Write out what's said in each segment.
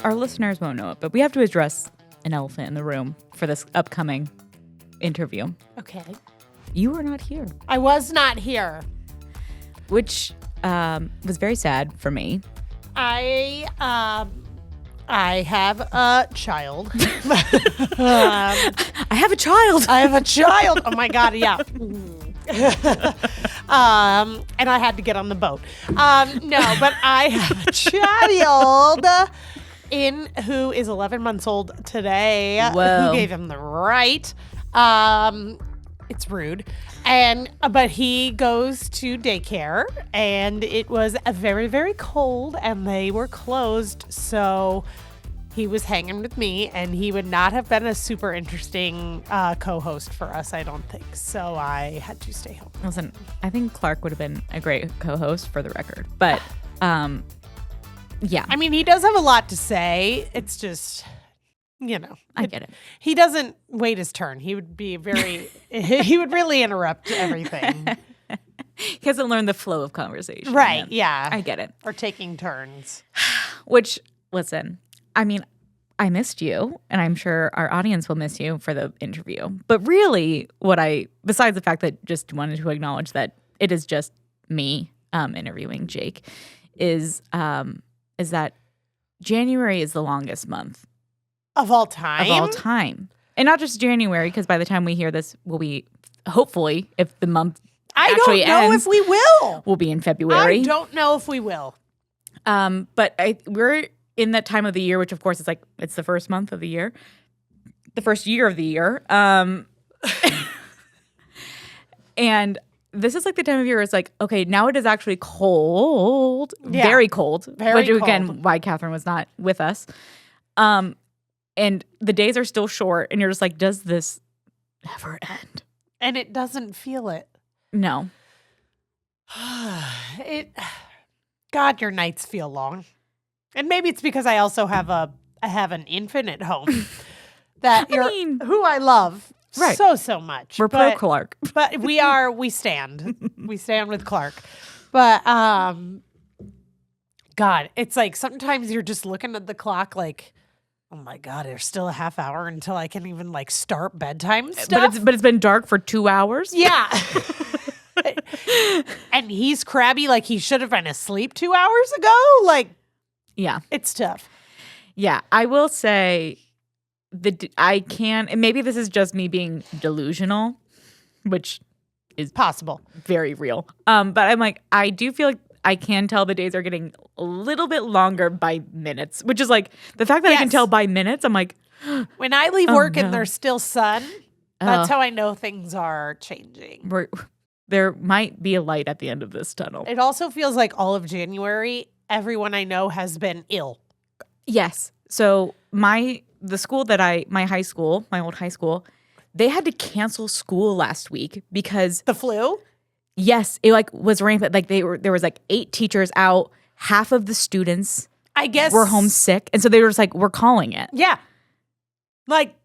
our listeners won't know it, but we have to address an elephant in the room for this upcoming interview. Okay. You were not here. I was not here. Which was very sad for me. I have a child. I have a child. I have a child. Oh my God, yeah. And I had to get on the boat. No, but I have a child who is 11 months old today. Whoa. Who gave him the right. It's rude. But he goes to daycare, and it was very, very cold, and they were closed, so he was hanging with me, and he would not have been a super interesting co-host for us, I don't think. So I had to stay home. Listen, I think Clark would have been a great co-host for the record, but yeah. I mean, he does have a lot to say. It's just, I get it. He doesn't wait his turn. He would be he would really interrupt everything. He hasn't learned the flow of conversation. Right, yet. yeah. I get it. Or taking turns. Which, listen, I mean, I missed you, and I'm sure our audience will miss you for the interview. But really, besides the fact that just wanted to acknowledge that it is just me interviewing Jake, is that January is the longest month. Of all time? Of all time. And not just January, because by the time we hear this, we'll be, hopefully, if the month actually ends. I don't know if we will. We'll be in February. I don't know if we will. But we're in that time of the year, which of course is like, it's the first month of the year. The first year of the year. And this is like the time of year it's like, okay, now it is actually cold. Yeah. Very cold. Very which, again, why Katherine was not with us. And the days are still short, and you're just like, does this ever end? And it doesn't feel it. No. God, your nights feel long. And maybe it's because I also have an infant at home that who I love so much. We're pro Clark. But we stand. We stand with Clark. But God, it's like sometimes you're just looking at the clock like, oh my God, there's still a half hour until I can even like start bedtime stuff. But it's been dark for 2 hours. Yeah. And he's crabby like he should have been asleep 2 hours ago. Like, yeah, it's tough. Yeah, I will say and maybe this is just me being delusional, which is possible, very real. But I'm like, I do feel like I can tell the days are getting a little bit longer by minutes, which is like the fact that I can tell by minutes. I'm like, when I leave work and there's still sun, that's how I know things are changing. There might be a light at the end of this tunnel. It also feels like all of January, everyone I know has been ill. Yes. So my high school, my old high school, they had to cancel school last week because the flu. Yes, it like was rampant. Like there was like 8 teachers out. Half of the students, I guess, were homesick, and so they were just like, "We're calling it." Yeah, like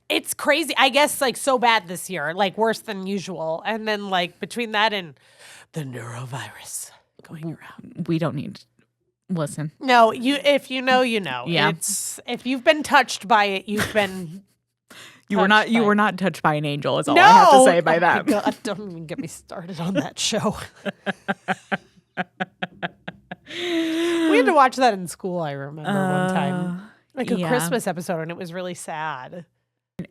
it's crazy. I guess like so bad this year, like worse than usual. And then like between that and the neurovirus going around, we don't need. Listen, no, if you know, you know. Yeah, if you've been touched by it, you've been. You were not touched by an angel, is all I have to say by that. God, don't even get me started on that show. We had to watch that in school, I remember one time. Like a Christmas episode, and it was really sad.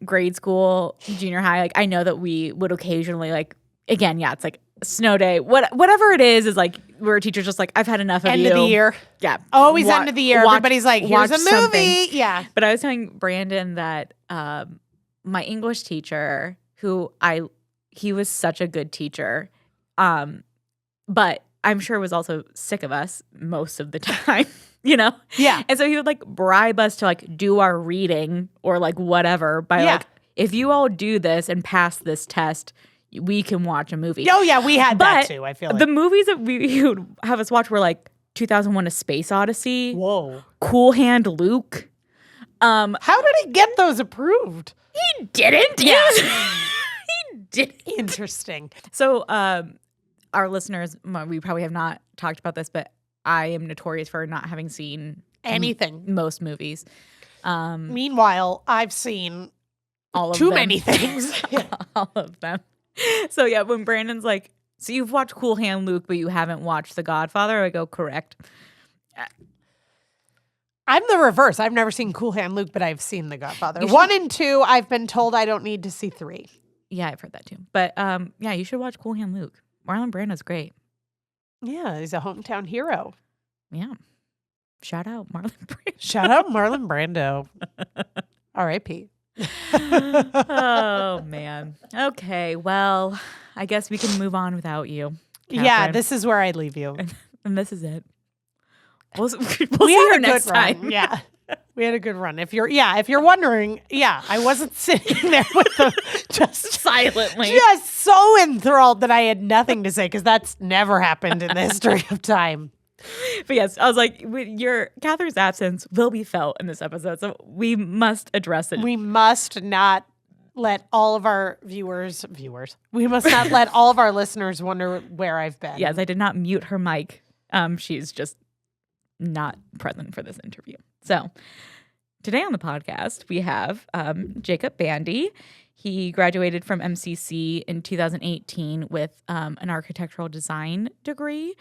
Grade school, junior high, like I know that we would occasionally like, again, yeah, it's like snow day. Whatever it is like where a teacher's just like, I've had enough of you. End of the year. Yeah. Always end of the year. Everybody's like, here's a movie. Something. Yeah. But I was telling Brandon that my English teacher, he was such a good teacher, but I'm sure was also sick of us most of the time, Yeah. And so he would like bribe us to like do our reading or like whatever by like, if you all do this and pass this test, we can watch a movie. Oh yeah, we had that too. I feel like the movies that he would have us watch were like 2001: A Space Odyssey. Whoa. Cool Hand Luke. How did he get those approved? He didn't. Yeah. He didn't. Interesting. So our listeners, we probably have not talked about this, but I am notorious for not having seen anything. Most movies. Meanwhile, I've seen All of too them. many things. All of them. So yeah, when Brandon's like, so you've watched Cool Hand Luke, but you haven't watched The Godfather, I go, correct. I'm the reverse. I've never seen Cool Hand Luke, but I've seen The Godfather. 1 and 2, I've been told I don't need to see 3. Yeah, I've heard that too. But yeah, you should watch Cool Hand Luke. Marlon Brando's great. Yeah, he's a hometown hero. Yeah. Shout out Marlon Brando. Shout out Marlon Brando. R.I.P. Oh, man. Okay, well, I guess we can move on without you, Yeah, Katherine. this is where I leave you. And this is it. We'll see We you had a next good time. run. Yeah. We had a good run. If you're wondering, yeah, I wasn't sitting there with them just Silently. just so enthralled that I had nothing to say because that's never happened in the history of time. But yes, I was like, Catherine's absence will be felt in this episode, so we must address it. We must not let all of our viewers, we must not let all of our listeners wonder where I've been. Yes, I did not mute her mic. She's just not present for this interview. So today on the podcast, we have Jake Bandy. He graduated from MCC in 2018 with an architectural design degree,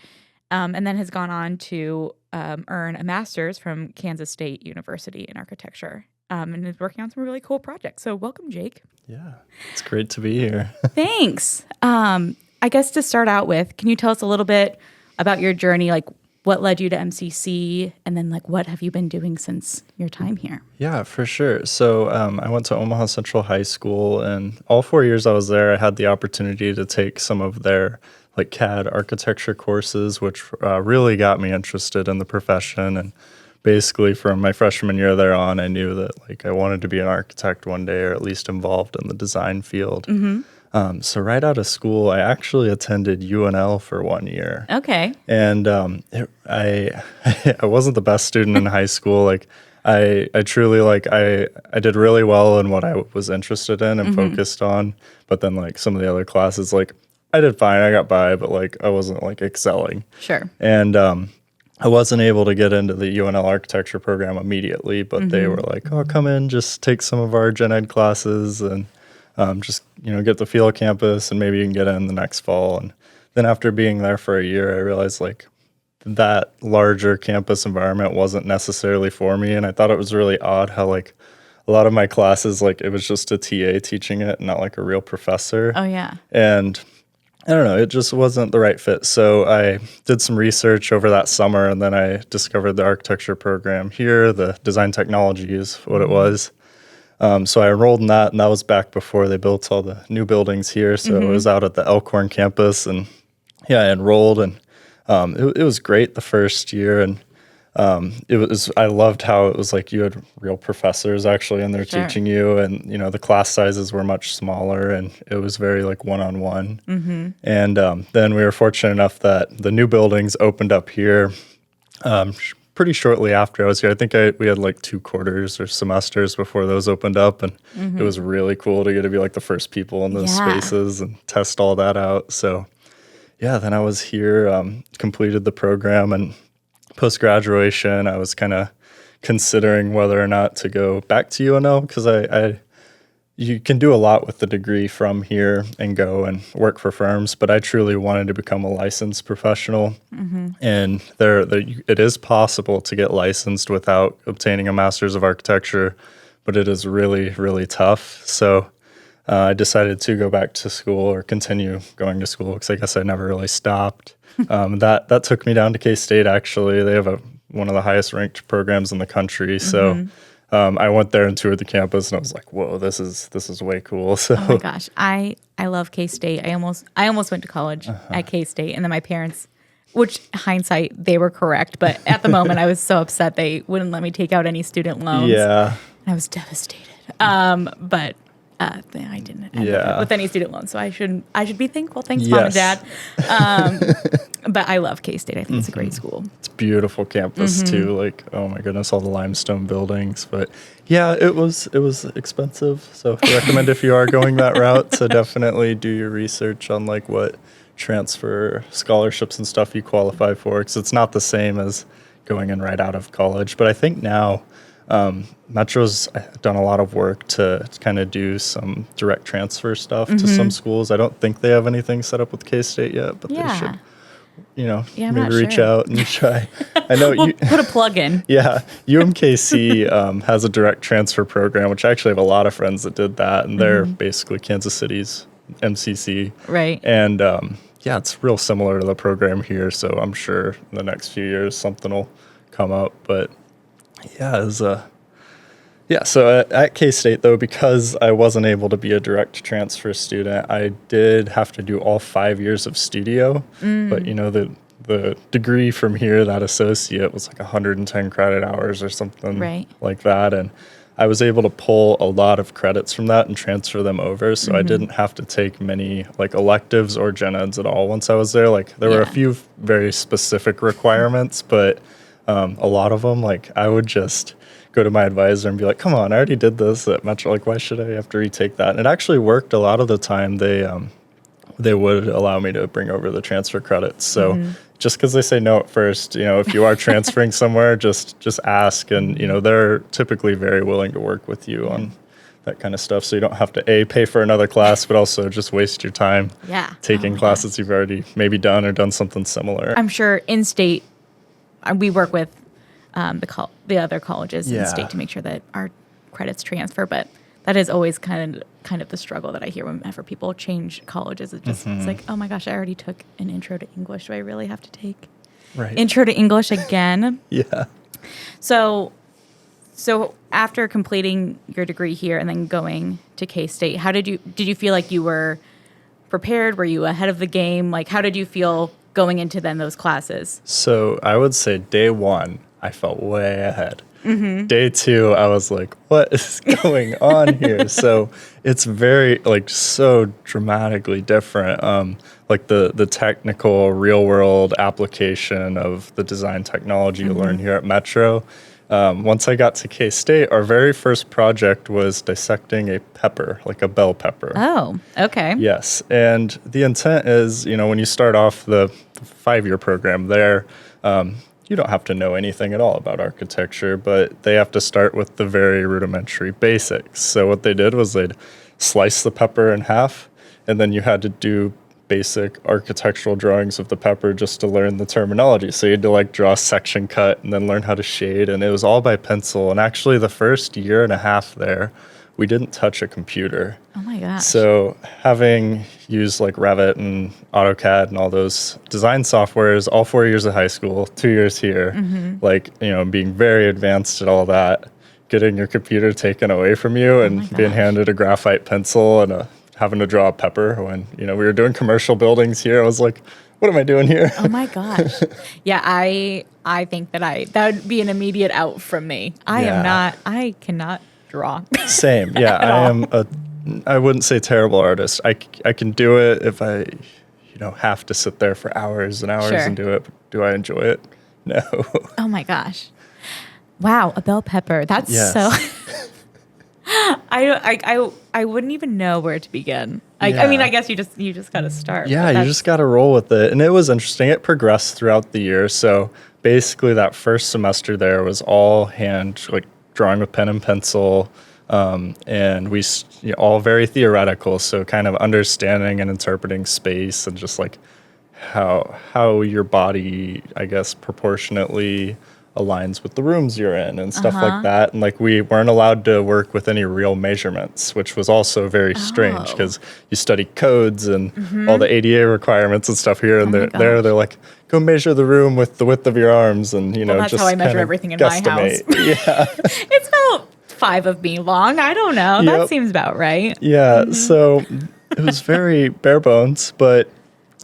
and then has gone on to earn a master's from Kansas State University in architecture, and is working on some really cool projects. So welcome, Jake. Yeah, it's great to be here. Thanks. I guess to start out with, can you tell us a little bit about your journey, like what led you to MCC, and then like what have you been doing since your time here? Yeah, for sure. So I went to Omaha Central High School, and all 4 years I was there, I had the opportunity to take some of their like CAD architecture courses, which really got me interested in the profession. And basically from my freshman year there on, I knew that like I wanted to be an architect one day, or at least involved in the design field. Mm-hmm. So right out of school, I actually attended UNL for 1 year. Okay. And I wasn't the best student in high school. Like I truly like I did really well in what I was interested in and focused on. But then like some of the other classes, like I did fine. I got by, but like I wasn't like excelling. Sure. And I wasn't able to get into the UNL architecture program immediately, but they were like, "Oh, come in, just take some of our gen ed classes and just get the feel of campus, and maybe you can get in the next fall." And then after being there for a year, I realized like that larger campus environment wasn't necessarily for me, and I thought it was really odd how like a lot of my classes, like it was just a TA teaching it, not like a real professor. Oh yeah. And I don't know, it just wasn't the right fit. So I did some research over that summer, and then I discovered the architecture program here. The design technology is what it was. So I enrolled in that, and that was back before they built all the new buildings here. So it was out at the Elkhorn campus, and yeah, I enrolled, and it was great the first year. And I loved how it was like you had real professors actually in there teaching you, and the class sizes were much smaller, and it was very like one-on-one. And then we were fortunate enough that the new buildings opened up here pretty shortly after I was here. I think we had like 2 quarters or semesters before those opened up, and it was really cool to get to be like the first people in those spaces and test all that out. So yeah, then I was here, completed the program, and post-graduation, I was kind of considering whether or not to go back to UNL, because you can do a lot with the degree from here and go and work for firms, but I truly wanted to become a licensed professional. And it is possible to get licensed without obtaining a master's of architecture, but it is really, really tough. So I decided to go back to school, or continue going to school, because I guess I never really stopped. That took me down to K-State, actually. They have one of the highest ranked programs in the country. So I went there and toured the campus, and I was like, whoa, this is way cool. So Oh my gosh, I love K-State. I almost went to college at K-State, and then my parents, which hindsight, they were correct, but at the moment I was so upset they wouldn't let me take out any student loans. yeah. I was devastated. But I didn't end up with any student loans, so I should be thankful. Thanks, Mom and Dad. But I love K-State. I think it's a great school. It's a beautiful campus too. Like, oh my goodness, all the limestone buildings. But yeah, it was expensive. So I recommend, if you are going that route, to definitely do your research on like what transfer scholarships and stuff you qualify for, because it's not the same as going in right out of college. But I think now Metro's done a lot of work to kind of do some direct transfer stuff to some schools. I don't think they have anything set up with K-State yet, but they should, I'm maybe not reach sure. out and try. I know We'll put a plug in. Yeah, UMKC has a direct transfer program, which I actually have a lot of friends that did that, and they're basically Kansas City's MCC. Right. And it's real similar to the program here, so I'm sure in the next few years something will come up. But so at K-State, though, because I wasn't able to be a direct transfer student, I did have to do all 5 years of studio. But, the degree from here, that associate, was like 110 credit hours or something like that. And I was able to pull a lot of credits from that and transfer them over. So I didn't have to take many like electives or gen eds at all once I was there. Like there were a few very specific requirements, but a lot of them, like I would just go to my advisor and be like, come on, I already did this at Metro. Like, why should I have to retake that? And it actually worked a lot of the time. They would allow me to bring over the transfer credits. So just because they say no at first, if you are transferring somewhere, just ask. And, they're typically very willing to work with you on that kind of stuff. So you don't have to, pay for another class, but also just waste your time taking classes you've already maybe done or done something similar. I'm sure in-state, we work with the other colleges in state to make sure that our credits transfer, but that is always kind of the struggle that I hear whenever people change colleges. It's just it's like, oh my gosh, I already took an intro to English. Do I really have to take intro to English again? Yeah. So after completing your degree here and then going to K-State, did you feel like you were prepared? Were you ahead of the game? Like, how did you feel going into then those classes? So I would say day one, I felt way ahead. Day two, I was like, what is going on here? So it's very, like, so dramatically different. Like the technical real world application of the design technology you learn here at Metro. Once I got to K-State, our very first project was dissecting a pepper, like a bell pepper. Oh, okay. Yes. And the intent is, when you start off the 5-year program there, you don't have to know anything at all about architecture, but they have to start with the very rudimentary basics. So what they did was they'd slice the pepper in half, and then you had to do basic architectural drawings of the pepper just to learn the terminology. So you had to like draw a section cut and then learn how to shade, and it was all by pencil. And actually the first year and a half there, we didn't touch a computer. Oh my gosh. So having used like Revit and AutoCAD and all those design softwares, all 4 years of high school, 2 years here, being very advanced at all that, getting your computer taken away from you and being handed a graphite pencil and having to draw a pepper when, we were doing commercial buildings here. I was like, what am I doing here? Oh my gosh. Yeah, I think that would be an immediate out from me. I cannot draw. Same. Yeah, I wouldn't say terrible artist. I can do it if I, have to sit there for hours and hours and do it. But do I enjoy it? No. Oh my gosh. Wow, a bell pepper. That's so I wouldn't even know where to begin. I mean, I guess you just got to start. Yeah, you just got to roll with it. And it was interesting. It progressed throughout the year. So basically that first semester there was all hand, like drawing with pen and pencil, and we all very theoretical. So kind of understanding and interpreting space and just like how your body, I guess, proportionately aligns with the rooms you're in and stuff like that. And like we weren't allowed to work with any real measurements, which was also very strange because you study codes and all the ADA requirements and stuff here. And they're like, go measure the room with the width of your arms. And, that's just how I measure everything in my house. Yeah. It's about 5 of me long. I don't know. Yep. That seems about right. Yeah. So it was very bare bones, but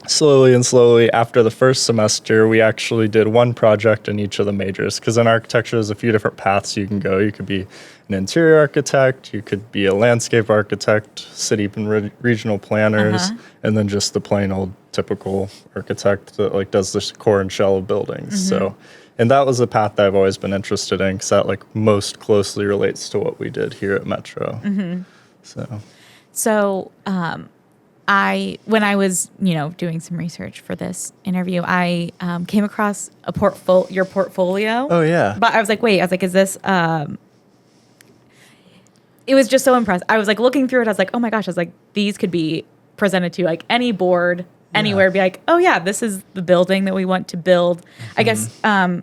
slowly after the first semester, we actually did one project in each of the majors, because in architecture there's a few different paths you can go. You could be an interior architect, you could be a landscape architect, city and regional planners, and then just the plain old typical architect that like does the core and shell of buildings. So, and that was a path that I've always been interested in, because that like most closely relates to what we did here at Metro. So when I was, doing some research for this interview, I came across your portfolio. Oh, yeah. But I was like, is this? It was just so impressive. I was like looking through it. I was like, oh my gosh. I was like, these could be presented to like any board anywhere. Be like, oh yeah, this is the building that we want to build. I guess I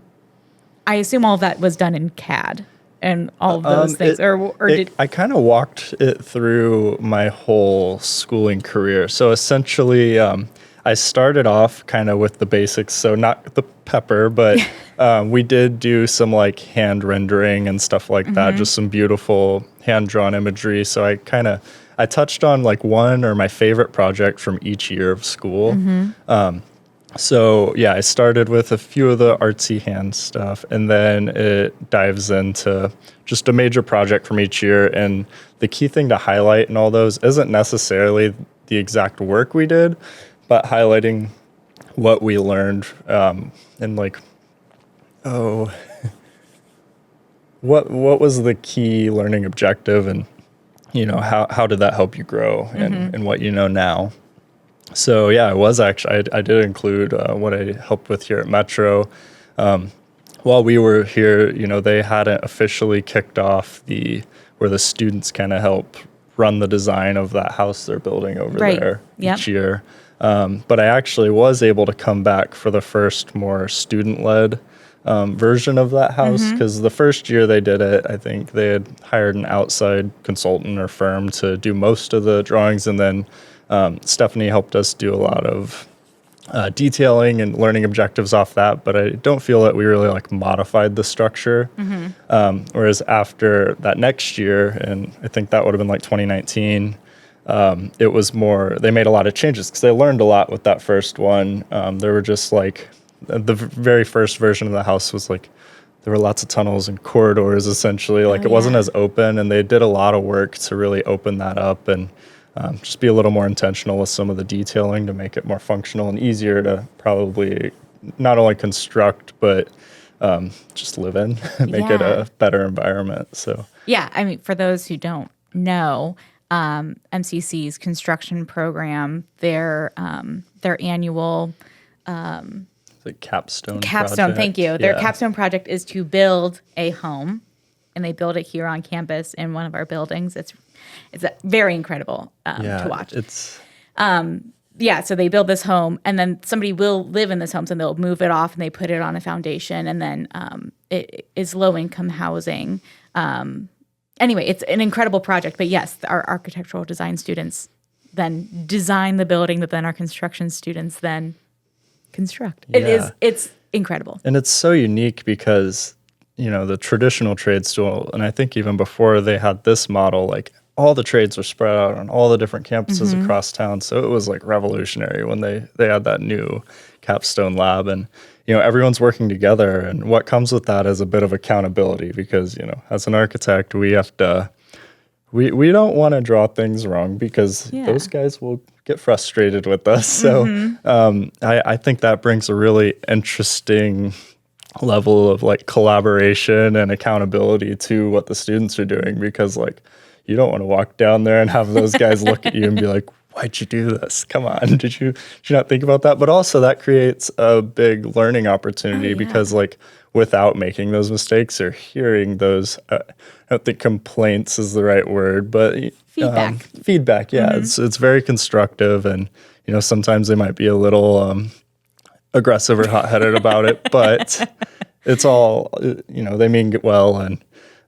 assume all of that was done in CAD and all of those things. I kind of walked it through my whole schooling career. So essentially, I started off kind of with the basics. So not the pepper, but we did do some like hand rendering and stuff like that. Just some beautiful hand drawn imagery. So I touched on like one or my favorite project from each year of school. So yeah, I started with a few of the artsy hand stuff, and then it dives into just a major project from each year. And the key thing to highlight in all those isn't necessarily the exact work we did, but highlighting what we learned and like, what was the key learning objective, and how did that help you grow and what you know now. So yeah, I did include what I helped with here at Metro. While we were here, they hadn't officially kicked off where the students kind of help run the design of that house they're building over there each year. But I actually was able to come back for the first more student-led version of that house, because the first year they did it, I think they had hired an outside consultant or firm to do most of the drawings, and then Stephanie helped us do a lot of detailing and learning objectives off that, but I don't feel that we really like modified the structure. Whereas after that next year, and I think that would have been like 2019, it was more, they made a lot of changes because they learned a lot with that first one. There were just like, the very first version of the house was like, there were lots of tunnels and corridors essentially, like it wasn't as open, and they did a lot of work to really open that up and just be a little more intentional with some of the detailing to make it more functional and easier to probably not only construct, but just live in, make it a better environment. So yeah, I mean, for those who don't know, MCC's construction program, their annual the capstone project. Thank you. Their capstone project is to build a home, and they build it here on campus in one of our buildings. It's very incredible to watch. So they build this home, and then somebody will live in this home, so they'll move it off and they put it on a foundation, and then it is low-income housing. Anyway, it's an incredible project. But yes, our architectural design students then design the building that then our construction students then construct. It's incredible. And it's so unique because, the traditional trade school, and I think even before they had this model, like all the trades were spread out on all the different campuses across town. So it was like revolutionary when they had that new capstone lab, and everyone's working together. And what comes with that is a bit of accountability, because as an architect, we have to we don't want to draw things wrong, because those guys will get frustrated with us. So I think that brings a really interesting level of like collaboration and accountability to what the students are doing, because like you don't want to walk down there and have those guys look at you and be like, why'd you do this? Come on. Did you not think about that? But also that creates a big learning opportunity, because like without making those mistakes or hearing those, I don't think complaints is the right word, but feedback. Yeah. It's very constructive, and, sometimes they might be a little aggressive or hot-headed about it, but it's all, they mean it well, and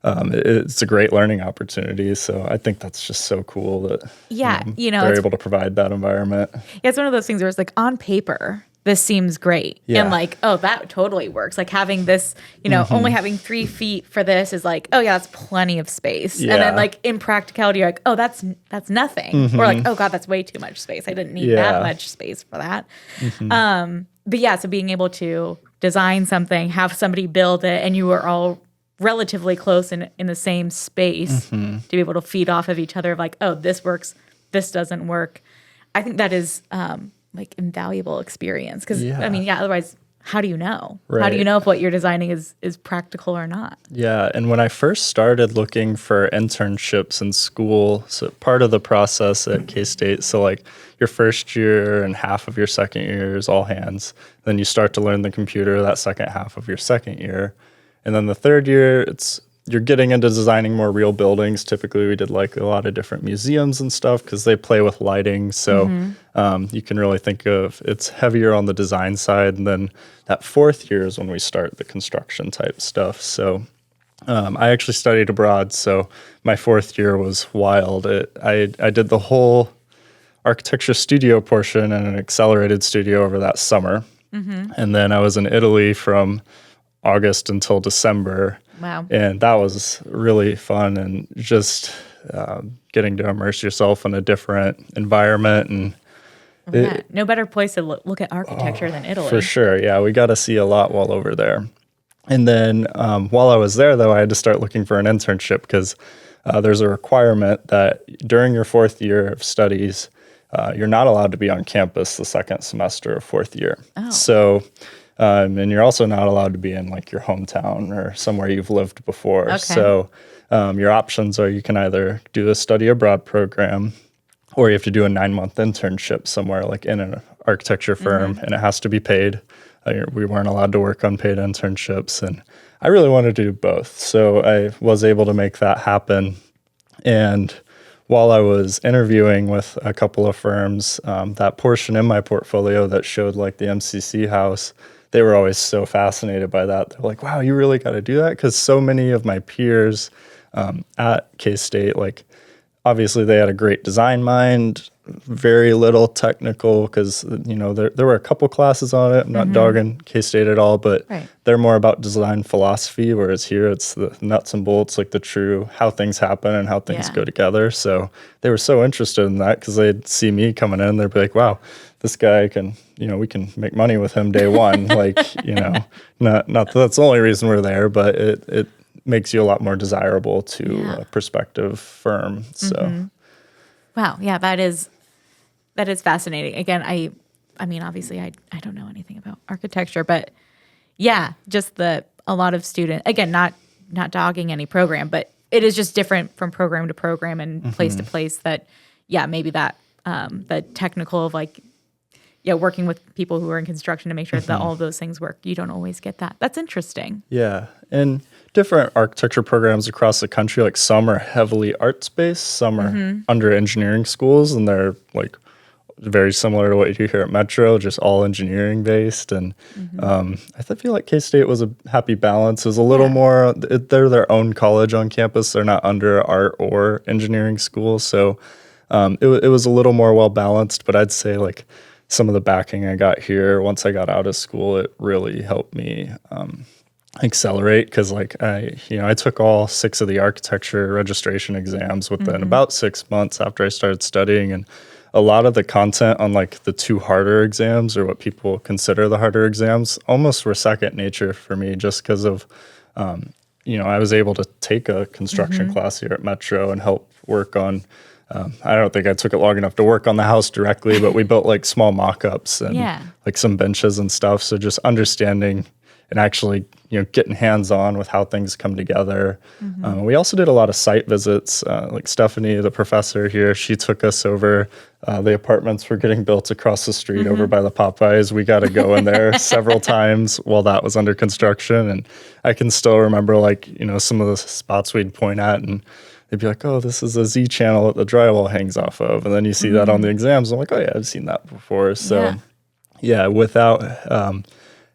it's a great learning opportunity. So I think that's just so cool that they're able to provide that environment. Yeah, it's one of those things where it's like, on paper, this seems great. Yeah. And like, oh, that totally works. Like having this, only having 3 feet for this is like, oh yeah, that's plenty of space. Yeah. And then like in practicality, you're like, oh, that's nothing. Or like, oh God, that's way too much space. I didn't need that much space for that. But yeah, so being able to design something, have somebody build it, and you are all relatively close in the same space to be able to feed off of each other of like, oh, this works, this doesn't work. I think that is like invaluable experience, because otherwise how do you know? How Right. do you know if what you're designing is practical or not? Yeah, and when I first started looking for internships in school, so part of the process at K-State, so like your first year and half of your second year is all hands. Then you start to learn the computer that second half of your second year. And then the third year, you're getting into designing more real buildings. Typically, we did like a lot of different museums and stuff because they play with lighting. So you can really think of it's heavier on the design side. And then that fourth year is when we start the construction type stuff. So I actually studied abroad. So my fourth year was wild. I did the whole architecture studio portion and an accelerated studio over that summer. And then I was in Italy from August until December. Wow. And that was really fun and just getting to immerse yourself in a different environment. And Yeah. No better place to look at architecture than Italy. for sure, yeah, we got to see a lot while over there. And then while I was there, though, I had to start looking for an internship because there's a requirement that during your fourth year of studies, you're not allowed to be on campus the second semester of fourth year. Oh. So, and you're also not allowed to be in like your hometown or somewhere you've lived before. Okay. So your options are you can either do a study abroad program or you have to do a 9-month internship somewhere like in an architecture firm and it has to be paid. We weren't allowed to work unpaid internships and I really wanted to do both. So I was able to make that happen. And while I was interviewing with a couple of firms, that portion in my portfolio that showed like the MCC house, they were always so fascinated by that. They're like, wow, you really got to do that? Because so many of my peers at K-State, like obviously they had a great design mind, very little technical because, you know, there were a couple classes on it. I'm not dogging K-State at all, but Right. they're more about design philosophy, whereas here it's the nuts and bolts, like the true how things happen and how things Yeah. go together. So they were so interested in that because they'd see me coming in, they'd be like, wow, this guy can, you know, we can make money with him day one. Like, you know, not that that's the only reason we're there, but it makes you a lot more desirable to Yeah. a prospective firm. So Wow. Yeah, that is fascinating. Again, I mean, obviously I don't know anything about architecture, but yeah, just a lot of students, again, not dogging any program, but it is just different from program to program and place to place that, yeah, maybe that, the technical of like, yeah, working with people who are in construction to make sure that all of those things work. You don't always get that. That's interesting. yeah, and different architecture programs across the country, like some are heavily arts-based, some are under engineering schools, and they're like very similar to what you hear at Metro, just all engineering based. And I feel like K-State was a happy balance. It was a little more, they're their own college on campus. They're not under art or engineering school. So it was a little more well balanced, but I'd say like some of the backing I got here once I got out of school, it really helped me accelerate because like I took all 6 of the architecture registration exams within about 6 months after I started studying, and a lot of the content on like the 2 harder exams or what people consider the harder exams almost were second nature for me just because of I was able to take a construction class here at Metro and help work on I don't think I took it long enough to work on the house directly, but we built like small mock-ups and like some benches and stuff. So just understanding and actually, getting hands-on with how things come together. We also did a lot of site visits. Like Stephanie, the professor here, she took us over. The apartments were getting built across the street over by the Popeyes. We got to go in there several times while that was under construction. And I can still remember some of the spots we'd point at and they'd be like, oh, this is a Z channel that the drywall hangs off of. And then you see that on the exams. I'm like, oh, yeah, I've seen that before. So, yeah without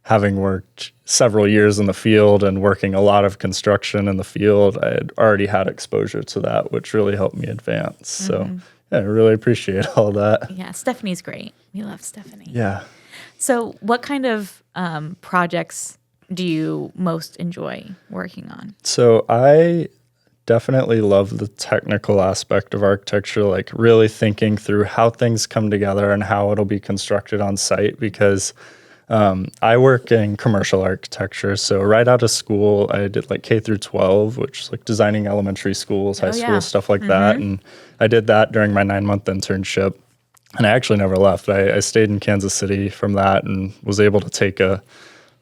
having worked several years in the field and working a lot of construction in the field, I had already had exposure to that, which really helped me advance. So, yeah, I really appreciate all that. Yeah, Stephanie's great. We love Stephanie. Yeah. So what kind of projects do you most enjoy working on? So I definitely love the technical aspect of architecture, like really thinking through how things come together and how it'll be constructed on site because I work in commercial architecture. So right out of school, I did like K through 12, which is like designing elementary schools, high schools, stuff like that. And I did that during my 9-month internship. And I actually never left. I stayed in Kansas City from that and was able to take a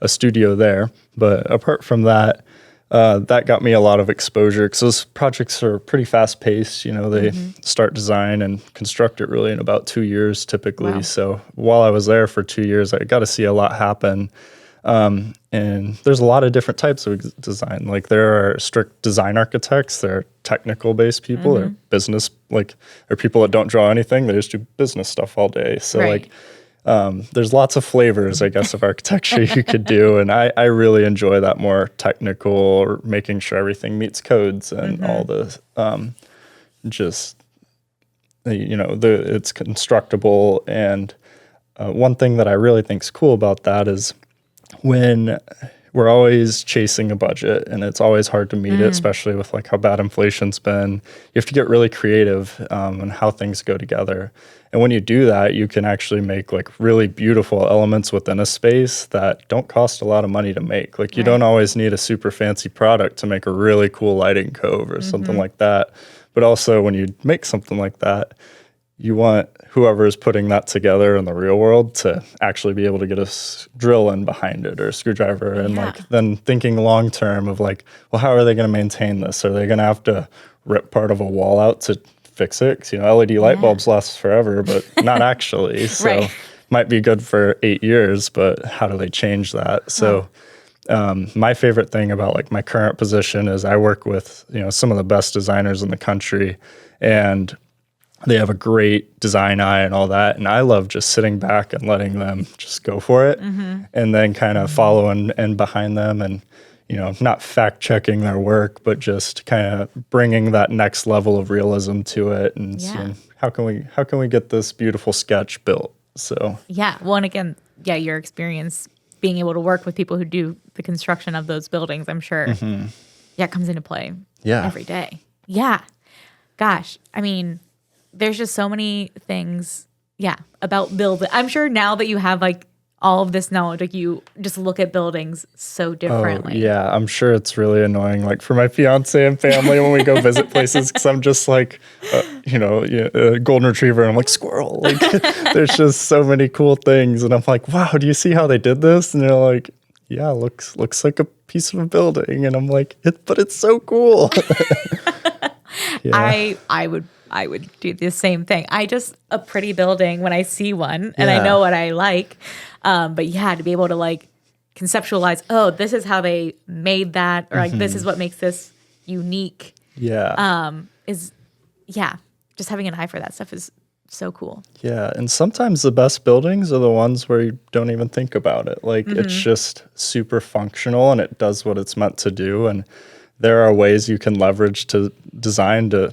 a studio there. But apart from that, that got me a lot of exposure because those projects are pretty fast paced. They start design and construct it really in about 2 years typically. Wow. So while I was there for 2 years, I got to see a lot happen. And there's a lot of different types of design. Like there are strict design architects, there are technical based people, there are business, there are people that don't draw anything, they just do business stuff all day. So Right. there's lots of flavors, I guess, of architecture you could do. And I really enjoy that more technical, or making sure everything meets codes and all the, it's constructible. And one thing that I really think is cool about that is when we're always chasing a budget and it's always hard to meet it, especially with like how bad inflation's been, you have to get really creative on how things go together. And when you do that, you can actually make like really beautiful elements within a space that don't cost a lot of money to make. Like you don't always need a super fancy product to make a really cool lighting cove or something like that. But also when you make something like that, you want whoever is putting that together in the real world to actually be able to get a drill in behind it or a screwdriver. And then thinking long term of like, well, how are they going to maintain this? Are they going to have to rip part of a wall out to fix it? 'Cause, LED light bulbs last forever, but not actually. So might be good for 8 years, but how do they change that? So my favorite thing about like my current position is I work with, some of the best designers in the country, and they have a great design eye and all that. And I love just sitting back and letting them just go for it, and then kind of following and behind them, and, not fact checking their work, but just kind of bringing that next level of realism to it and seeing how can we get this beautiful sketch built. So Yeah. Well, and again, your experience being able to work with people who do the construction of those buildings, I'm sure, it comes into play every day. Yeah. Gosh. I mean, there's just so many things, about building. I'm sure now that you have like all of this knowledge, like you just look at buildings so differently. Oh, yeah, I'm sure it's really annoying, like for my fiance and family when we go visit places, because I'm just like, a golden retriever, and I'm like, squirrel. Like, there's just so many cool things, and I'm like, wow, do you see how they did this? And they're like, yeah, looks like a piece of a building, and I'm like, but it's so cool. I would do the same thing. A pretty building when I see one and I know what I like. But to be able to like conceptualize, oh, this is how they made that, or like this is what makes this unique. Just having an eye for that stuff is so cool. Yeah, and sometimes the best buildings are the ones where you don't even think about it. Like it's just super functional and it does what it's meant to do. And there are ways you can leverage to design to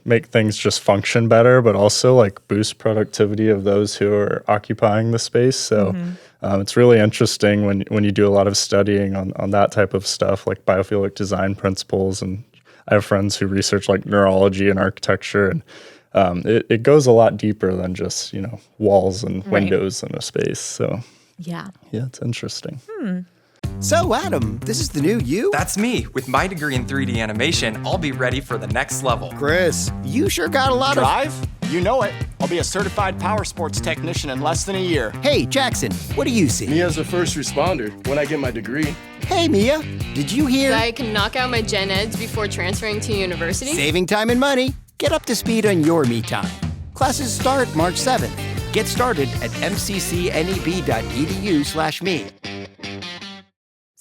make things just function better, but also like boost productivity of those who are occupying the space. So it's really interesting when you do a lot of studying on that type of stuff, like biophilic design principles. And I have friends who research like neurology and architecture, and it goes a lot deeper than just walls and windows in a space. So it's interesting. So, Adam, this is the new you? That's me. With my degree in 3D animation, I'll be ready for the next level. Chris, you sure got a lot of... Drive? You know it. I'll be a certified power sports technician in less than a year. Hey, Jackson, what do you see? Me as a first responder when I get my degree. Hey, Mia, did you hear? I can knock out my gen eds before transferring to university. Saving time and money. Get up to speed on your me time. Classes start March 7th. Get started at mccneb.edu/me.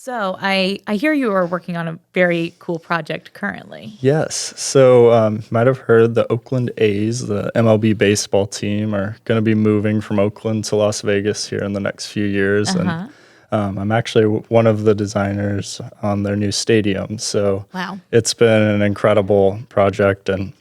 So I hear you are working on a very cool project currently. Yes. So might have heard the Oakland A's, the MLB baseball team, are going to be moving from Oakland to Las Vegas here in the next few years. And I'm actually one of the designers on their new stadium. So it's been an incredible project. And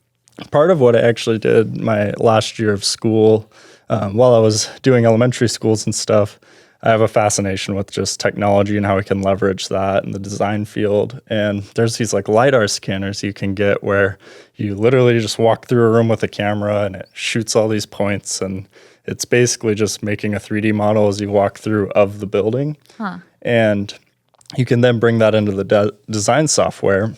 part of what I actually did my last year of school, while I was doing elementary schools and stuff, I have a fascination with just technology and how we can leverage that in the design field. And there's these like LiDAR scanners you can get where you literally just walk through a room with a camera and it shoots all these points. And it's basically just making a 3D model as you walk through of the building. And you can then bring that into the design software.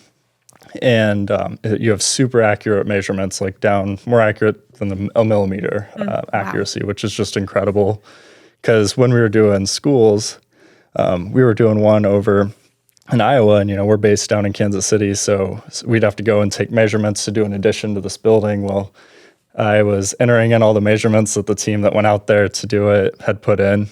And you have super accurate measurements, like down more accurate than a millimeter accuracy, which is just incredible. Because when we were doing schools, we were doing one over in Iowa, and we're based down in Kansas City, so we'd have to go and take measurements to do an addition to this building. Well, I was entering in all the measurements that the team that went out there to do it had put in,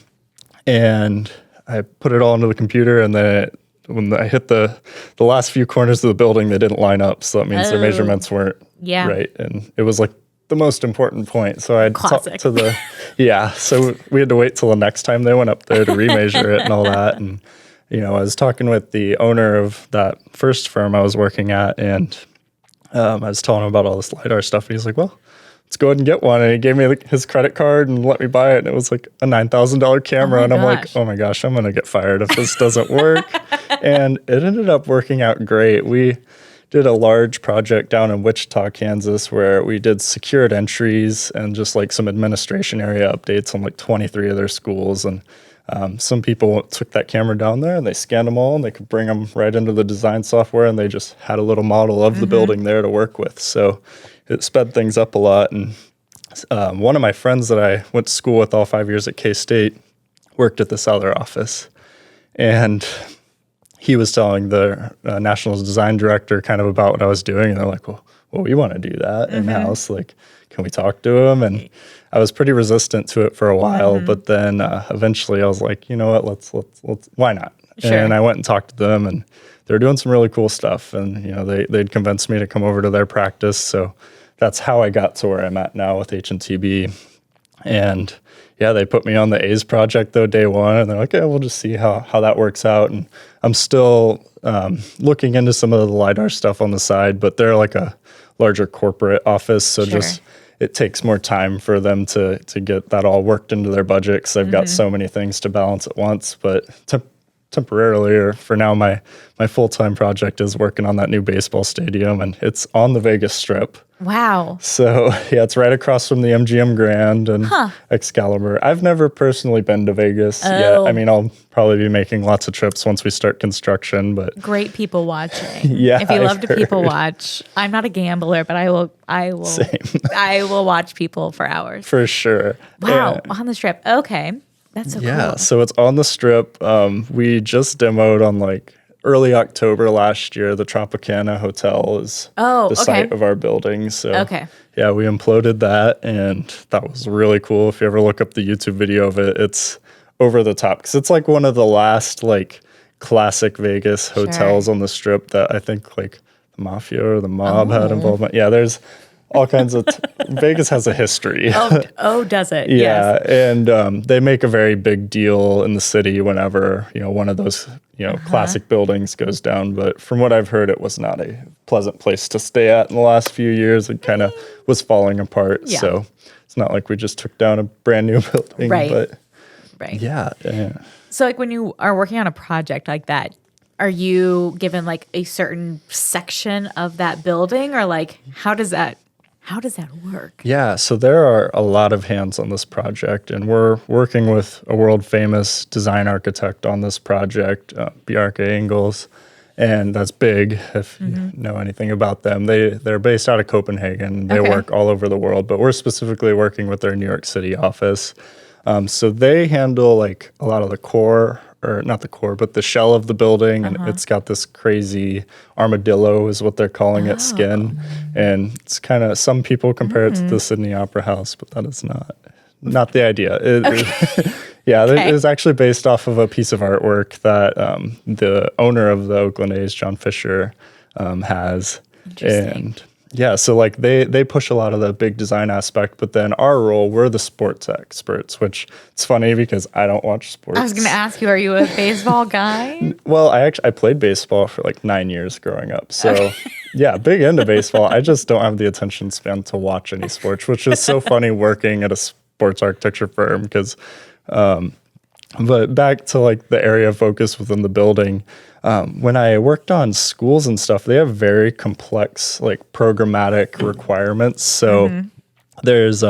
and I put it all into the computer, and then when I hit the last few corners of the building, they didn't line up, so that means their measurements weren't right, and it was like the most important point. So I talked to so we had to wait till the next time they went up there to remeasure it and all that, and I was talking with the owner of that first firm I was working at, and I was telling him about all this LiDAR stuff, and he's like, well, let's go ahead and get one. And he gave me his credit card and let me buy it. And it was like a $9,000 camera. And I'm like, oh my gosh, I'm going to get fired if this doesn't work. And it ended up working out great. We did a large project down in Wichita, Kansas, where we did secured entries and just like some administration area updates on like 23 of their schools. And some people took that camera down there and they scanned them all, and they could bring them right into the design software, and they just had a little model of the building there to work with. So it sped things up a lot. And one of my friends that I went to school with all 5 years at K-State worked at this other office. And he was telling the national design director kind of about what I was doing. And they're like, well, we want to do that in-house. Like, can we talk to him? And I was pretty resistant to it for a while. But then eventually I was like, you know what, let's why not? Sure. And I went and talked to them, and they're doing some really cool stuff. And, they'd convinced me to come over to their practice. So that's how I got to where I'm at now with HNTB. And yeah, they put me on the A's project though, day one, and they're like, okay, we'll just see how that works out. And I'm still looking into some of the LiDAR stuff on the side, but they're like a larger corporate office. So it takes more time for them to get that all worked into their budget, because they've got so many things to balance at once. But temporarily, or for now, my full-time project is working on that new baseball stadium, and it's on the Vegas Strip. Wow. So yeah, it's right across from the MGM Grand and Excalibur. I've never personally been to Vegas yet. I mean, I'll probably be making lots of trips once we start construction, but great people watching. Yeah, if you love to people watch, I'm not a gambler, but I will Same. I will watch people for hours. For sure. Wow, on the Strip. Okay. That's so cool. Yeah, so it's on the Strip. We just demoed on like early October last year. The Tropicana Hotel is the site of our building. So yeah, we imploded that, and that was really cool. If you ever look up the YouTube video of it, it's over the top, because it's like one of the last like classic Vegas hotels on the Strip that I think like the mafia or the mob had involvement. Yeah, there's all kinds of Vegas has a history. Does it? Yeah, yes. and they make a very big deal in the city whenever one of those classic buildings goes down. But from what I've heard, it was not a pleasant place to stay at in the last few years. It kind of was falling apart. Yeah. So it's not like we just took down a brand new building. Right. But right. Yeah. So like when you are working on a project like that, are you given like a certain section of that building, or like how does that work? Yeah, so there are a lot of hands on this project, and we're working with a world-famous design architect on this project, Bjarke Ingels, and that's big if you know anything about them. They're based out of Copenhagen. They work all over the world, but we're specifically working with their New York City office. So they handle like a lot of the core, or not the core, but the shell of the building. And it's got this crazy armadillo is what they're calling it, skin. And it's kind of, some people compare it to the Sydney Opera House, but that is not the idea. It is actually based off of a piece of artwork that the owner of the Oakland A's, John Fisher, has. And yeah, so like they push a lot of the big design aspect, but then our role, we're the sports experts, which it's funny because I don't watch sports. I was going to ask you, are you a baseball guy? Well, I played baseball for like 9 years growing up. So yeah, big into baseball. I just don't have the attention span to watch any sports, which is so funny working at a sports architecture firm because, but back to like the area of focus within the building. When I worked on schools and stuff, they have very complex like programmatic requirements. So there's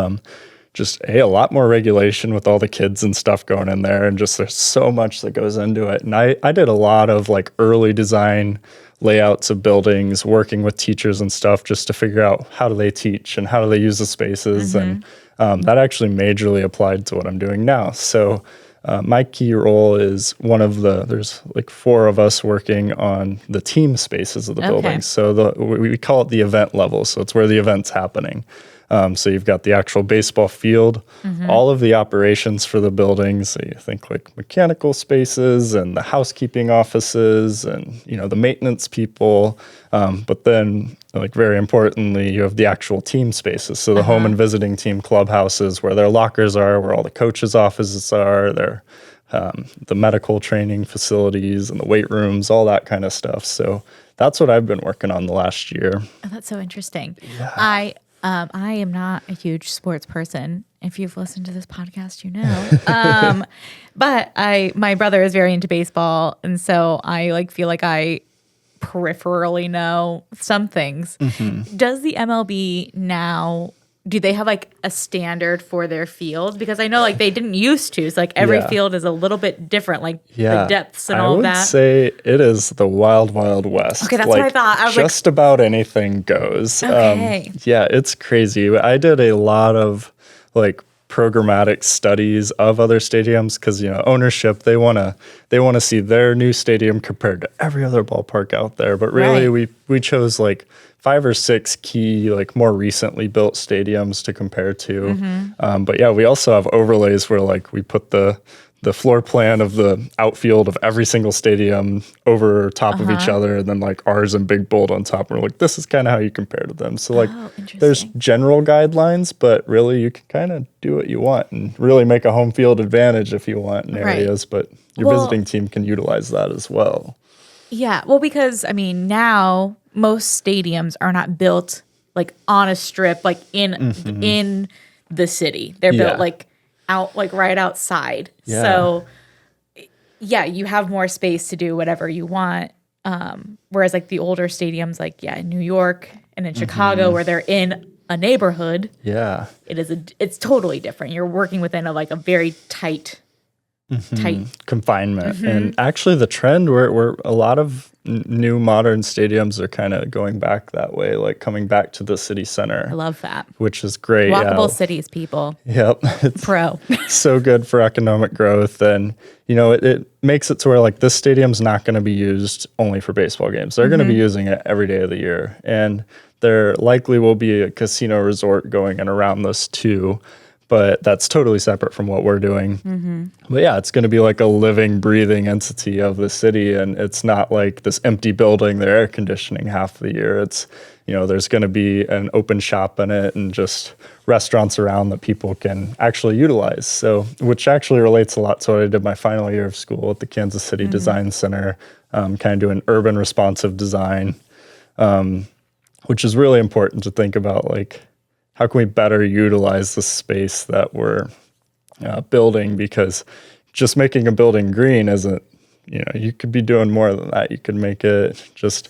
just a lot more regulation with all the kids and stuff going in there, and just there's so much that goes into it. And I did a lot of like early design layouts of buildings, working with teachers and stuff just to figure out how do they teach and how do they use the spaces. And that actually majorly applied to what I'm doing now. So My key role is there's like 4 of us working on the team spaces of the building. So we call it the event level. So it's where the event's happening. So you've got the actual baseball field, all of the operations for the buildings. So you think like mechanical spaces and the housekeeping offices and, the maintenance people. But then, like very importantly, you have the actual team spaces. So the home and visiting team clubhouses where their lockers are, where all the coaches' offices are, the medical training facilities and the weight rooms, all that kind of stuff. So that's what I've been working on the last year. Oh, that's so interesting. Yeah. I am not a huge sports person. If you've listened to this podcast, you know. But my brother is very into baseball, and so I feel like I peripherally know some things. Does the MLB now, do they have a standard for their fields? Because I know they didn't used to. So every field is a little bit different, the depths and all of that. I would say it is the wild, wild west. Okay, that's what I thought. I was just about anything goes. Okay. It's crazy. I did a lot of programmatic studies of other stadiums because ownership, they want to see their new stadium compared to every other ballpark out there. But really, we chose 5 or 6 key more recently built stadiums to compare to. But yeah, we also have overlays where we put the floor plan of the outfield of every single stadium over top of each other, and then ours in big bold on top. We're this is kind of how you compare to them. So there's general guidelines, but really you can kind of do what you want and really make a home field advantage if you want in areas, but your visiting team can utilize that as well. Yeah, well, because now most stadiums are not built on a strip in the city. They're built out right outside. Yeah. So you have more space to do whatever you want. Whereas the older stadiums in New York and in Chicago where they're in a neighborhood. Yeah. It's totally different. You're working within a very tight confinement. And actually the trend where a lot of new modern stadiums are kind of going back that way, coming back to the city center. I love that. Which is great. Walkable cities, people. Yep. It's Pro. so good for economic growth. And, it makes it to where this stadium's not going to be used only for baseball games. They're going to be using it every day of the year. And there likely will be a casino resort going in around this too. But that's totally separate from what we're doing. But yeah, it's going to be a living, breathing entity of the city. And it's not this empty building, they're air conditioning half the year. It's, there's going to be an open shop in it and just restaurants around that people can actually utilize. So, which actually relates a lot to what I did my final year of school at the Kansas City Design Center, kind of doing urban responsive design, which is really important to think about, how can we better utilize the space that we're building? Because just making a building green isn't, you could be doing more than that. You could make it just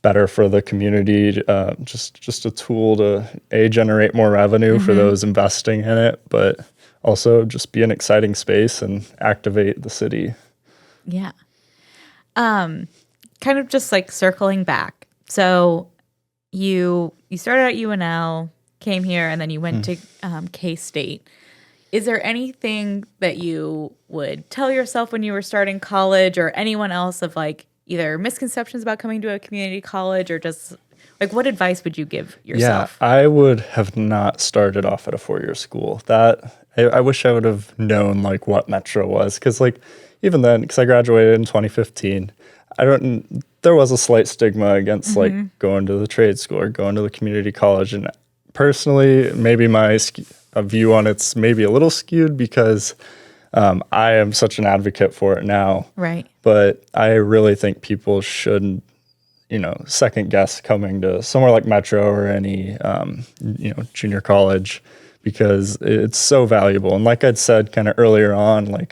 better for the community, just a tool to generate more revenue for those investing in it, but also just be an exciting space and activate the city. Yeah. Kind of just circling back. So you started at UNL, came here, and then you went to K-State. Is there anything that you would tell yourself when you were starting college, or anyone else of either misconceptions about coming to a community college, or just what advice would you give yourself? Yeah, I would have not started off at a 4-year school. I wish I would have known what Metro was, because even then, because I graduated in 2015, there was a slight stigma against going to the trade school or going to the community college. And personally, maybe my view on it's maybe a little skewed because I am such an advocate for it now. Right. But I really think people should, second guess coming to somewhere like Metro or any, junior college, because it's so valuable. And like I'd said kind of earlier on,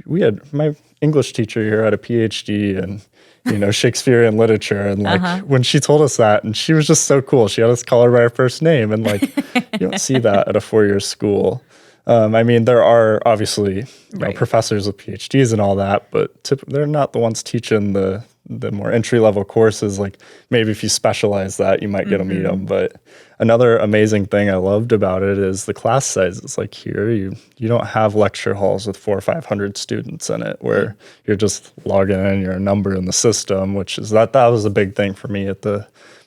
we had my English teacher here had a PhD in Shakespearean literature, and when she told us that, and she was just so cool. She had us call her by her first name, and you don't see that at a 4-year school. There are obviously professors with PhDs and all that, but they're not the ones teaching the the more entry level courses, like maybe if you specialize that, you might get to meet them. But another amazing thing I loved about it is the class sizes. Like here, you don't have lecture halls with 400 or 500 students in it, where you're just logging in, you're a number in the system, which is that was a big thing for me at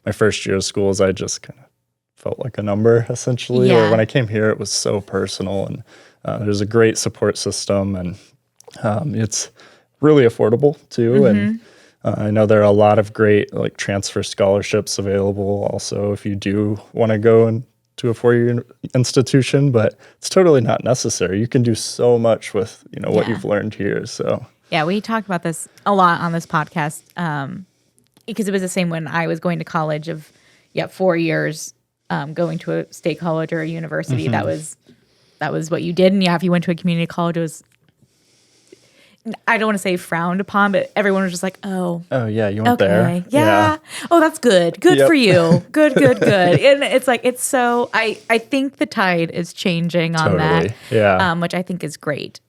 my first year of school. Is I just kind of felt like a number essentially. Yeah. Or when I came here, it was so personal, and there's a great support system, and it's really affordable too. And I know there are a lot of great like transfer scholarships available also if you do want to go into a four-year institution, but it's totally not necessary. You can do so much with what you've learned here. So Yeah, we talked about this a lot on this podcast because it was the same when I was going to college of 4 years going to a state college or a university. That was what you did. And if you went to a community college, it was, I don't want to say frowned upon, but everyone was just like, oh yeah, you went okay, there. yeah. Oh, that's good. Good Yep. for you. Good. And it's like, it's so, I think the tide is changing on Totally. that, Yeah. which I think is great.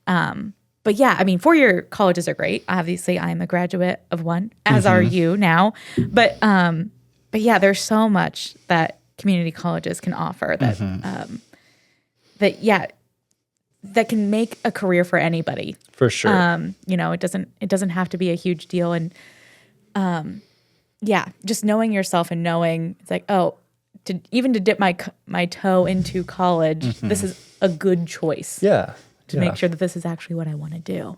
But yeah, I mean, 4-year colleges are great. Obviously, I'm a graduate of one, as are you now. But yeah, there's so much that community colleges can offer that that can make a career for anybody. For sure. It doesn't have to be a huge deal. And just knowing yourself and knowing it's like, to dip my toe into college, this is a good choice. Yeah. To make sure that this is actually what I want to do.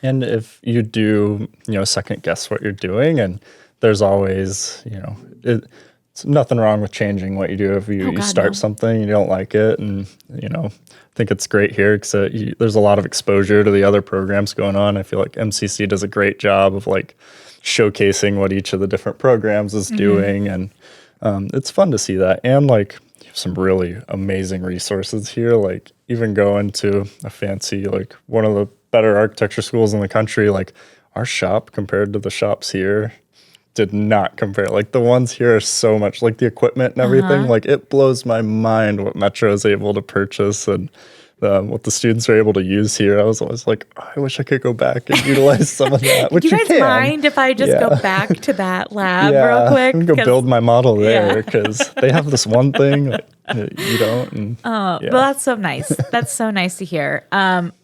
And if you do, second guess what you're doing, and there's always, it's nothing wrong with changing what you do. If you start something, you don't like it, and, I think it's great here because there's a lot of exposure to the other programs going on. I feel like MCC does a great job of like showcasing what each of the different programs is doing. And it's fun to see that. And like you have some really amazing resources here, like even going to a fancy, like one of the better architecture schools in the country, like our shop compared to the shops here did not compare. Like the ones here are so much, like the equipment and everything, like it blows my mind what Metro is able to purchase and what the students are able to use here. I was always like, I wish I could go back and utilize some of that, which you you guys can. mind if I just go back to that lab real quick? I'm going to go build my model there because they have this one thing that you don't. And, well, that's so nice. That's so nice to hear.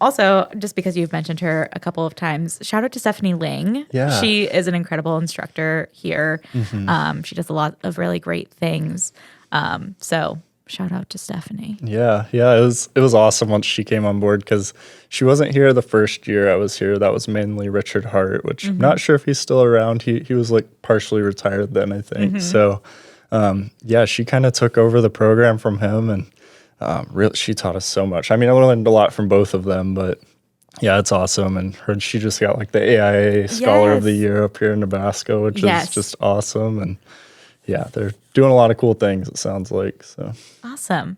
Also, just because you've mentioned her a couple of times, shout out to Stephanie Ling. Yeah. She is an incredible instructor here. She does a lot of really great things. So shout out to Stephanie. Yeah. It was awesome once she came on board because she wasn't here the first year I was here. That was mainly Richard Hart, which I'm not sure if he's still around. He was like partially retired then, I think. So, she kind of took over the program from him, and really, she taught us so much. I mean, I learned a lot from both of them, but yeah, it's awesome. And heard she just got like the AIA Scholar of the Year up here in Nebraska, which is just awesome. And yeah, they're doing a lot of cool things, it sounds like. So awesome.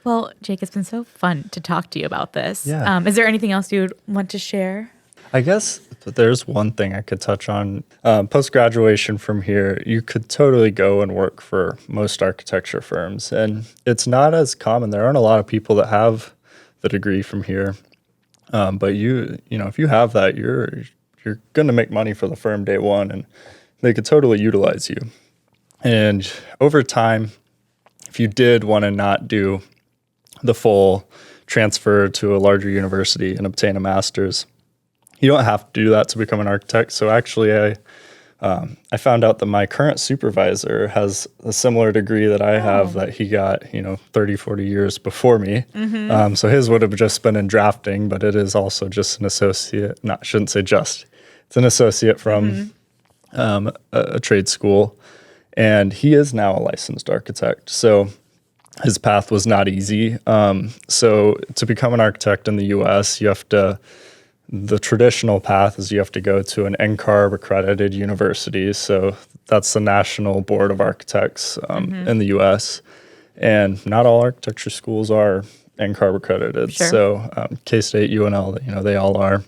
Well, Jake, it's been so fun to talk to you about this. Yeah. Is there anything else you would want to share? I guess there's one thing I could touch on. Post-graduation from here, you could totally go and work for most architecture firms. And it's not as common. There aren't a lot of people that have the degree from here. But if you have that, you're going to make money for the firm day one, and they could totally utilize you. And over time, if you did want to not do the full transfer to a larger university and obtain a master's, you don't have to do that to become an architect. So actually, I found out that my current supervisor has a similar degree that I have that he got, 30, 40 years before me. So his would have just been in drafting, but it is also just an associate. Shouldn't say just. It's an associate from a trade school. And he is now a licensed architect. So his path was not easy. So to become an architect in the U.S., the traditional path is you have to go to an NCARB accredited university. So that's the National Board of Architects in the U.S. And not all architecture schools are NCARB accredited. Sure. So K-State, UNL, they all are.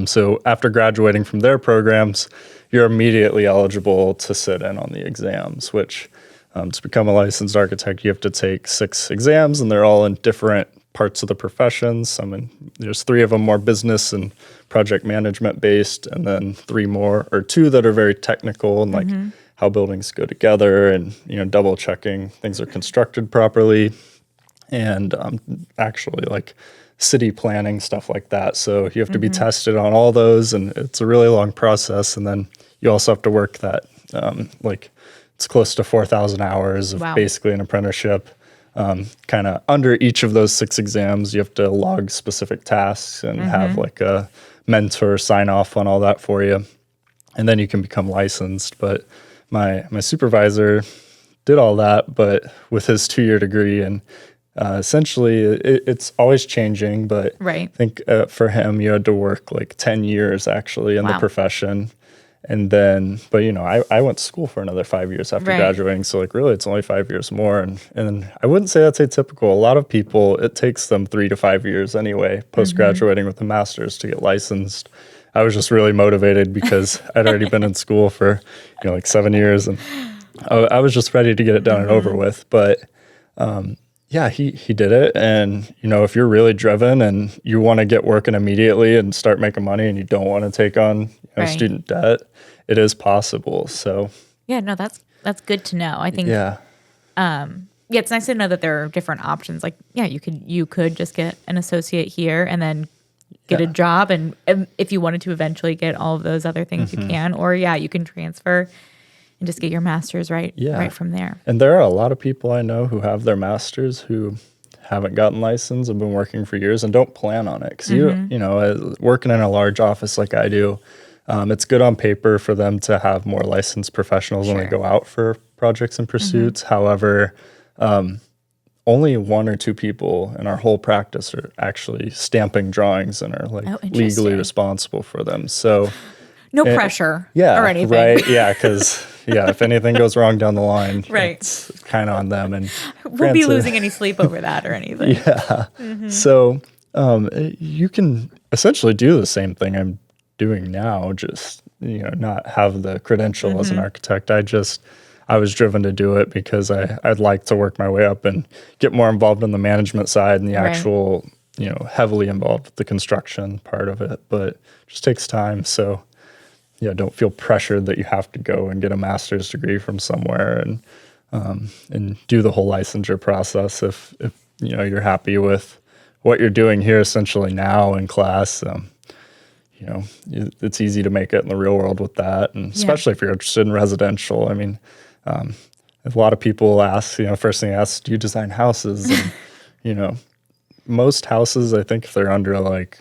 So after graduating from their programs, you're immediately eligible to sit in on the exams, which to become a licensed architect, you have to take 6 exams, and they're all in different parts of the profession. There's 3 of them more business and project management based, and then 2 that are very technical and like how buildings go together and, double checking things are constructed properly, and actually like city planning, stuff like that. So you have to be tested on all those, and it's a really long process. And then you also have to work that it's close to 4,000 hours of basically an apprenticeship. Kind of under each of those 6 exams, you have to log specific tasks and have like a mentor sign off on all that for you. And then you can become licensed. But my supervisor did all that, but with his 2-year degree. And essentially, it's always changing. But I think for him, you had to work like 10 years actually in the profession. And then, but I went to school for another 5 years after graduating. So like really it's only 5 years more. And I wouldn't say that's atypical. A lot of people, it takes them 3 to 5 years anyway, post-graduating with a master's to get licensed. I was just really motivated because I'd already been in school for, like 7 years. And I was just ready to get it done and over with. But he did it. And, if you're really driven and you want to get working immediately and start making money and you don't want to take on student debt, it is possible. So that's good to know. I think it's nice to know that there are different options. Like you could just get an associate here and then get a job, and if you wanted to eventually get all of those other things you can, or you can transfer and just get your master's right from there. And there are a lot of people I know who have their masters who haven't gotten licensed and been working for years and don't plan on it. Because working in a large office like I do, it's good on paper for them to have more licensed professionals when they go out for projects and pursuits. However, only 1 or 2 people in our whole practice are actually stamping drawings and are like legally responsible for them. So no pressure or anything. Right. Yeah. Because if anything goes wrong down the line, it's kind of on them. And we'll be losing any sleep over that or anything. So you can essentially do the same thing I'm doing now, just not have the credential as an architect. I was driven to do it because I'd like to work my way up and get more involved in the management side and the actual heavily involved with the construction part of it, but it just takes time. So don't feel pressured that you have to go and get a master's degree from somewhere and do the whole licensure process. If you're happy with what you're doing here essentially now in class, it's easy to make it in the real world with that. And especially if you're interested in residential. I mean, a lot of people ask, first thing they ask, do you design houses? And, most houses, I think if they're under like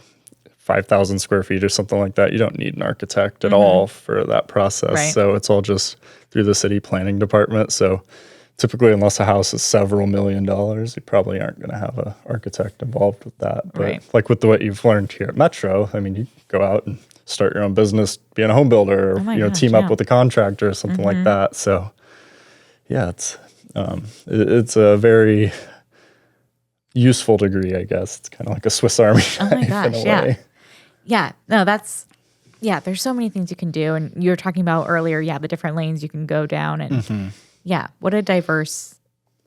5,000 square feet or something like that, you don't need an architect at all for that process. So it's all just through the city planning department. So typically, unless a house is several $1 million, you probably aren't going to have an architect involved with that. But like with what you've learned here at Metro, I mean, you go out and start your own business, being a home builder, or team up with a contractor or something like that. So it's a very useful degree, I guess. It's kind of like a Swiss Army knife in a way. No, there's so many things you can do. And you were talking about earlier, the different lanes you can go down. And what a diverse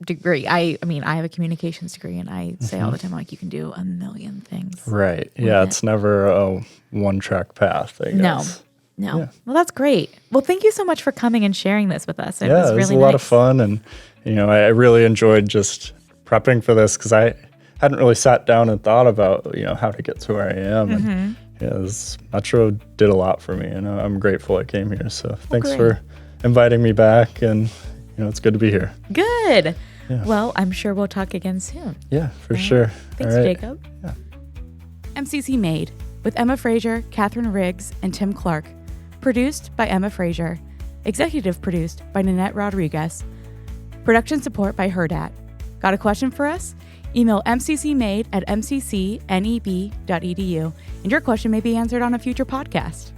degree. I mean, I have a communications degree, and I say all the time, like, you can do a million things. Right. Yeah, it's never a one-track path, I guess. No. Yeah. Well, that's great. Well, thank you so much for coming and sharing this with us. It was really a lot of fun. And, I really enjoyed just prepping for this because I hadn't really sat down and thought about, how to get to where I am. And Metro did a lot for me, and I'm grateful I came here. So thanks for inviting me back, and it's good to be here. Good. Yeah. Well, I'm sure we'll talk again soon. Yeah, for sure. Thanks, Jacob. Yeah. MCC Made with Emma Frazier, Katherine Riggs, and Tim Clark. Produced by Emma Frazier. Executive produced by Nanette Rodriguez. Production support by Herdat. Got a question for us? Email mccmade@mccneb.edu, and your question may be answered on a future podcast.